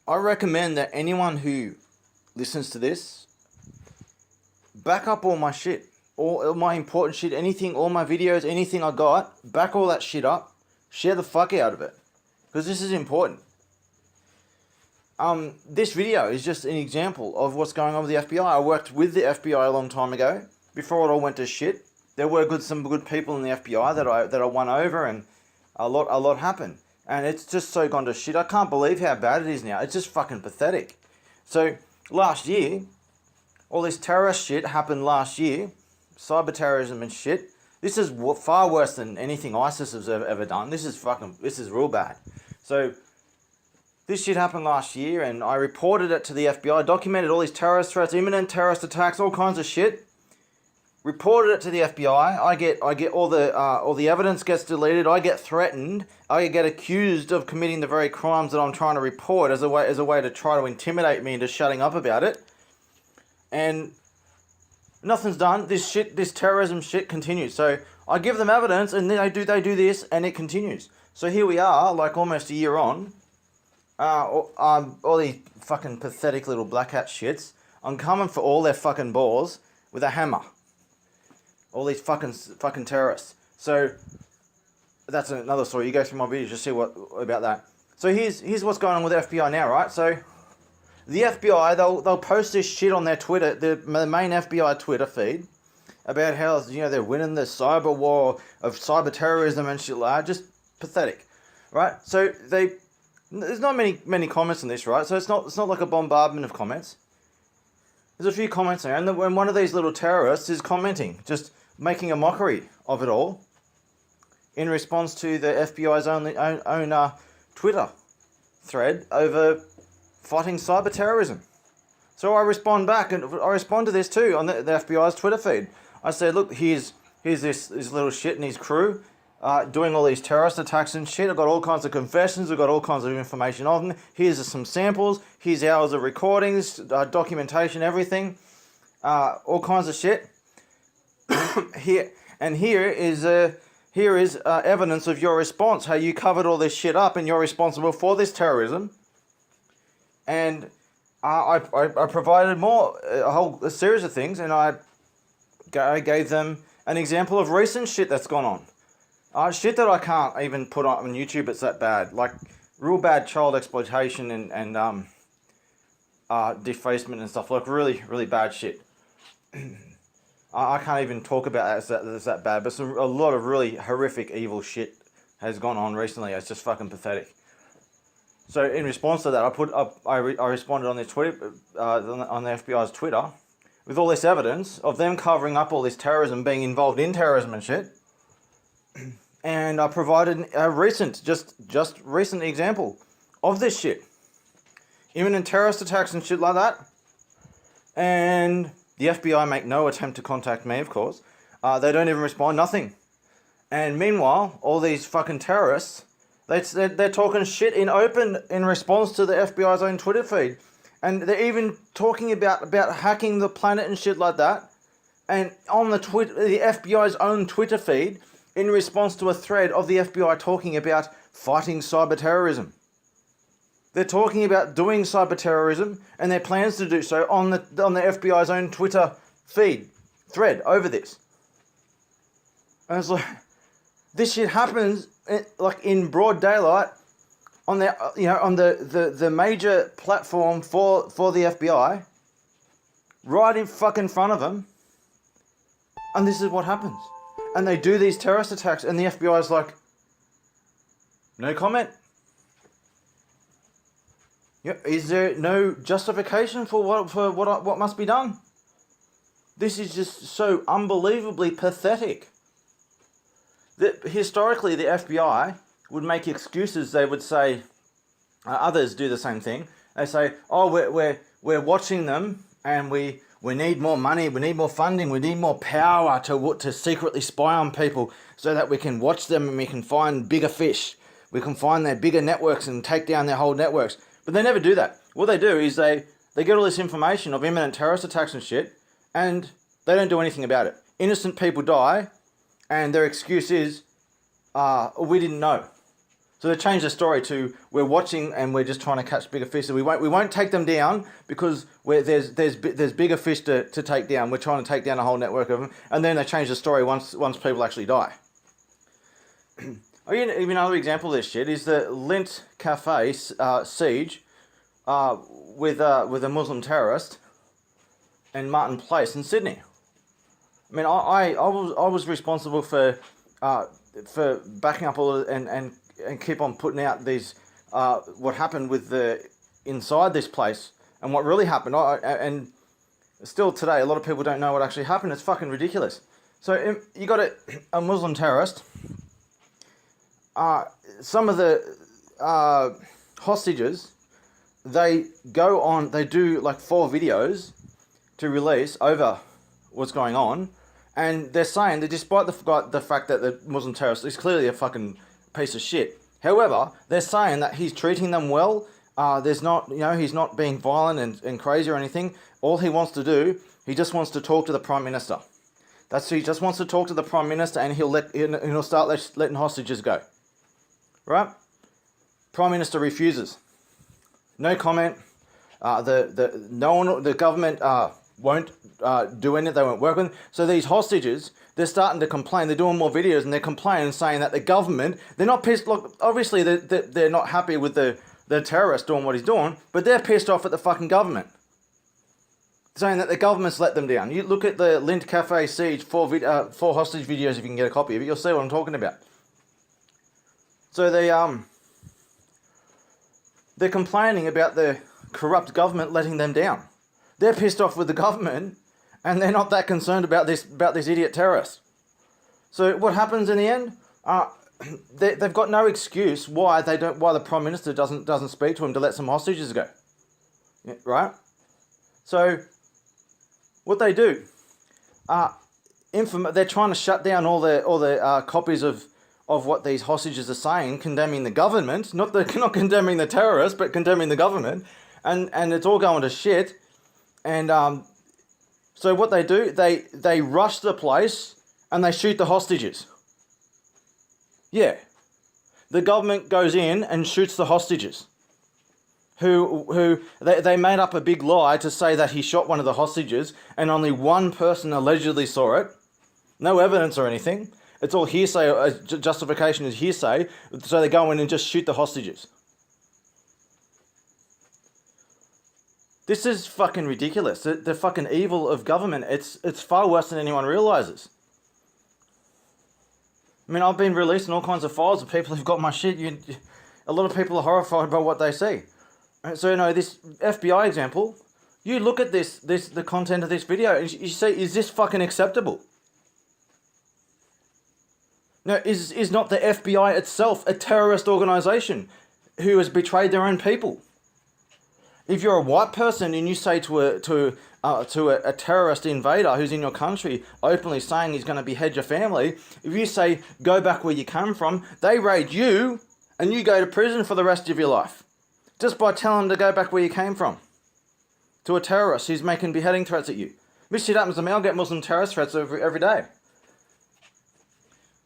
I recommend that anyone who listens to this, back up all my shit. All my important shit, anything, all my videos, anything I got, back all that shit up. Share the fuck out of it. Because this is important. This video is just an example of what's going on with the FBI. I worked with the FBI a long time ago, before it all went to shit. There were some good people in the FBI that I won over, and a lot happened. And it's just so gone to shit. I can't believe how bad it is now. It's just fucking pathetic. So, last year, all this terrorist shit happened last year. Cyber terrorism and shit. This is far worse than anything ISIS has ever done. This is real bad. So, this shit happened last year, and I reported it to the FBI, documented all these terrorist threats, imminent terrorist attacks, all kinds of shit. Reported it to the FBI. I get all the evidence gets deleted. I get threatened. I get accused of committing the very crimes that I'm trying to report as a way to try to intimidate me into shutting up about it. And nothing's done. This terrorism shit continues. So I give them evidence, and then they do this, and it continues. So here we are, like almost a year on. All these fucking pathetic little black hat shits. I'm coming for all their fucking balls with a hammer. All these fucking terrorists. So that's another story. You go through my videos, just see what about that. So here's what's going on with the FBI now, right? So the FBI, they'll post this shit on their Twitter, the main FBI Twitter feed, about how they're winning the cyber war of cyber terrorism and shit like that. Just pathetic, right? So there's not many comments on this, right? So it's not like a bombardment of comments. There's a few comments there, and when one of these little terrorists is commenting, just making a mockery of it all, in response to the FBI's own Twitter thread over fighting cyber terrorism. So I respond back, and I respond to this too on the FBI's Twitter feed. I said, look, here's this little shit and his crew doing all these terrorist attacks and shit. I've got all kinds of confessions. I've got all kinds of information of them. Here's some samples. Here's hours of recordings, documentation, everything. All kinds of shit. Here is evidence of your response, how you covered all this shit up and you're responsible for this terrorism. And I provided a whole series of things, and I gave them an example of recent shit that's gone on. Shit that I can't even put on YouTube, it's that bad. Like, real bad child exploitation and defacement and stuff. Like, really, really bad shit. I can't even talk about that, it's that bad. But a lot of really horrific, evil shit has gone on recently. It's just fucking pathetic. So, in response to that, I responded on their Twitter, on the FBI's Twitter, with all this evidence of them covering up all this terrorism, being involved in terrorism and shit. And I provided a recent example of this shit. Imminent terrorist attacks and shit like that. And the FBI make no attempt to contact me, of course. They don't even respond, nothing. And meanwhile, all these fucking terrorists, they're talking shit in response to the FBI's own Twitter feed. And they're even talking about hacking the planet and shit like that. And on the FBI's own Twitter feed, in response to a thread of the FBI talking about fighting cyber terrorism. They're talking about doing cyber terrorism and their plans to do so on the FBI's own Twitter thread over this. And it's like, this shit happens in broad daylight on the major platform for the FBI, right in fucking front of them, and this is what happens. And they do these terrorist attacks, and the FBI is like, no comment. Is there no justification for what must be done? This is just so unbelievably pathetic. Historically, the FBI would make excuses. They would say, others do the same thing. They say, oh, we're watching them, and we need more money, we need more funding, we need more power to secretly spy on people so that we can watch them and we can find bigger fish. We can find their bigger networks and take down their whole networks. But they never do that. What they do is they get all this information of imminent terrorist attacks and shit, and they don't do anything about it. Innocent people die, and their excuse is, we didn't know. So they changed the story to we're watching and we're just trying to catch bigger fish. So we won't take them down because there's bigger fish to take down. We're trying to take down a whole network of them. And then they changed the story once people actually die. Even another example of this shit is the Lindt Cafe siege with a Muslim terrorist in Martin Place in Sydney. I mean, I was responsible for backing up all of, and keep on putting out these what happened with the inside this place and what really happened. And still today, a lot of people don't know what actually happened. It's fucking ridiculous. So you got a Muslim terrorist. Some of the hostages, they do like 4 videos to release over what's going on, and they're saying that despite the fact that the Muslim terrorist is clearly a fucking piece of shit, however, they're saying that he's treating them well. He's not being violent and crazy or anything. All he wants to do, he just wants to talk to the Prime Minister. He just wants to talk to the Prime Minister, and he'll start letting hostages go. Right? Prime Minister refuses. No comment. The government won't do anything. They won't work with them. So these hostages, they're starting to complain. They're doing more videos and they're complaining, saying that the government, they're not pissed. Look, obviously they're not happy with the terrorist doing what he's doing, but they're pissed off at the fucking government, saying that the government's let them down. You look at the Lindt Cafe siege 4 hostage videos. If you can get a copy of it, you'll see what I'm talking about. So they're complaining about the corrupt government letting them down. They're pissed off with the government, and they're not that concerned about this idiot terrorist. So what happens in the end? They've got no excuse why the Prime Minister doesn't speak to him to let some hostages go. Yeah, right? So what they do? They're trying to shut down all the copies of what these hostages are saying, condemning the government, not condemning the terrorists, but condemning the government, and it's all going to shit. And so what they do, they rush the place and they shoot the hostages. Yeah, the government goes in and shoots the hostages. Who they made up a big lie to say that he shot one of the hostages, and only one person allegedly saw it. No evidence or anything. It's all hearsay. Justification is hearsay. So they go in and just shoot the hostages. This is fucking ridiculous. The fucking evil of government. It's far worse than anyone realizes. I mean, I've been releasing all kinds of files of people who've got my shit. A lot of people are horrified by what they see. So this FBI example. You look at the content of this video, and you say, is this fucking acceptable? No, is not the FBI itself a terrorist organization who has betrayed their own people? If you're a white person and you say to a terrorist invader who's in your country openly saying he's going to behead your family, if you say go back where you come from, they raid you and you go to prison for the rest of your life just by telling them to go back where you came from. To a terrorist who's making beheading threats at you. This shit happens to me. I'll get Muslim terrorist threats every day.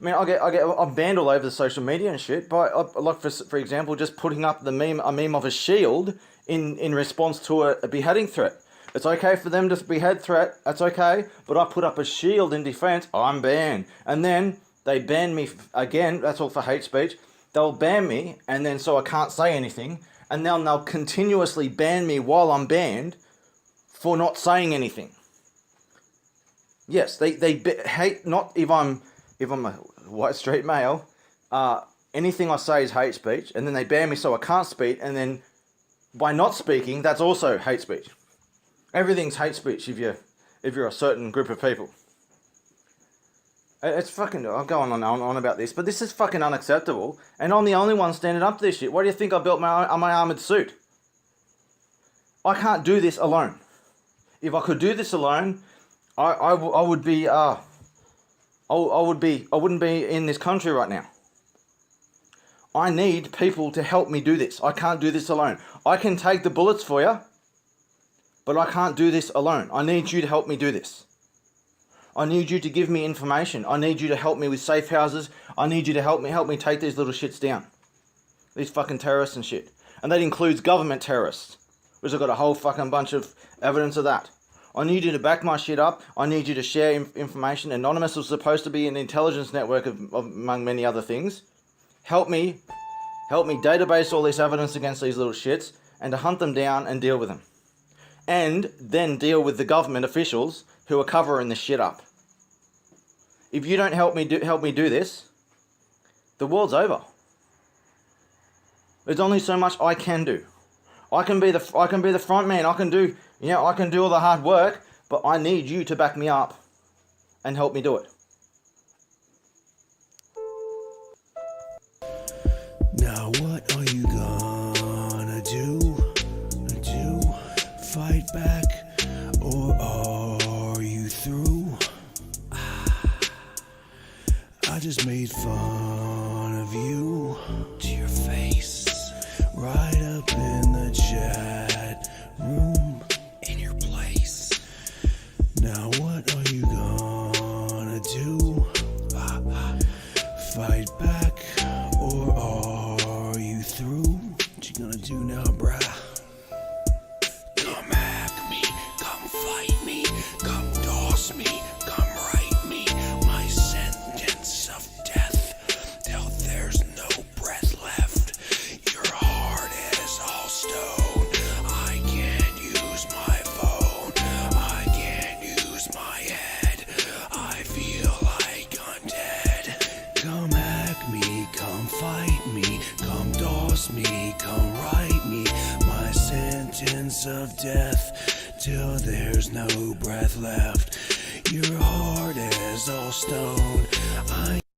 I mean, I'm banned all over the social media and shit, but like for example, just putting up a meme of a shield in response to a beheading threat. It's okay for them to behead threat, that's okay, but I put up a shield in defense, I'm banned. And then they ban me again, that's all for hate speech. They'll ban me, and then so I can't say anything, and then they'll continuously ban me while I'm banned for not saying anything. Yes, they hate, not if I'm a white straight male, anything I say is hate speech, and then they ban me so I can't speak, and then by not speaking, that's also hate speech. Everything's hate speech if you're a certain group of people. It's fucking, I'll go on about this, but this is fucking unacceptable, and I'm the only one standing up to this shit. Why do you think I built my armoured suit? I can't do this alone. If I could do this alone, I wouldn't be in this country right now. I need people to help me do this. I can't do this alone. I can take the bullets for you, but I can't do this alone. I need you to help me do this. I need you to give me information. I need you to help me with safe houses. I need you to help me take these little shits down. These fucking terrorists and shit. And that includes government terrorists, which I've got a whole fucking bunch of evidence of that. I need you to back my shit up. I need you to share information. Anonymous was supposed to be an intelligence network of among many other things. Help me database all this evidence against these little shits and to hunt them down and deal with them. And then deal with the government officials who are covering this shit up. If you don't help me do this, the world's over. There's only so much I can do. I can be the front man. I can do all the hard work, but I need you to back me up and help me do it. Now what are you gonna do? Fight back, or are you through? I just made fun of you to your face, right up in the chat room in your place. Now what are you gonna do? Fight back, or are you through? What you gonna do now, bruh? Come hack me, come fight me, come doss me, come write me my sentence of death till there's no breath left. Your heart is all stone. I can't use my phone. I can't use my head. I feel like I'm dead. Come hack me, come fight me, come doss me, come write me my sentence of death till there's no breath left. Your heart is all stone. I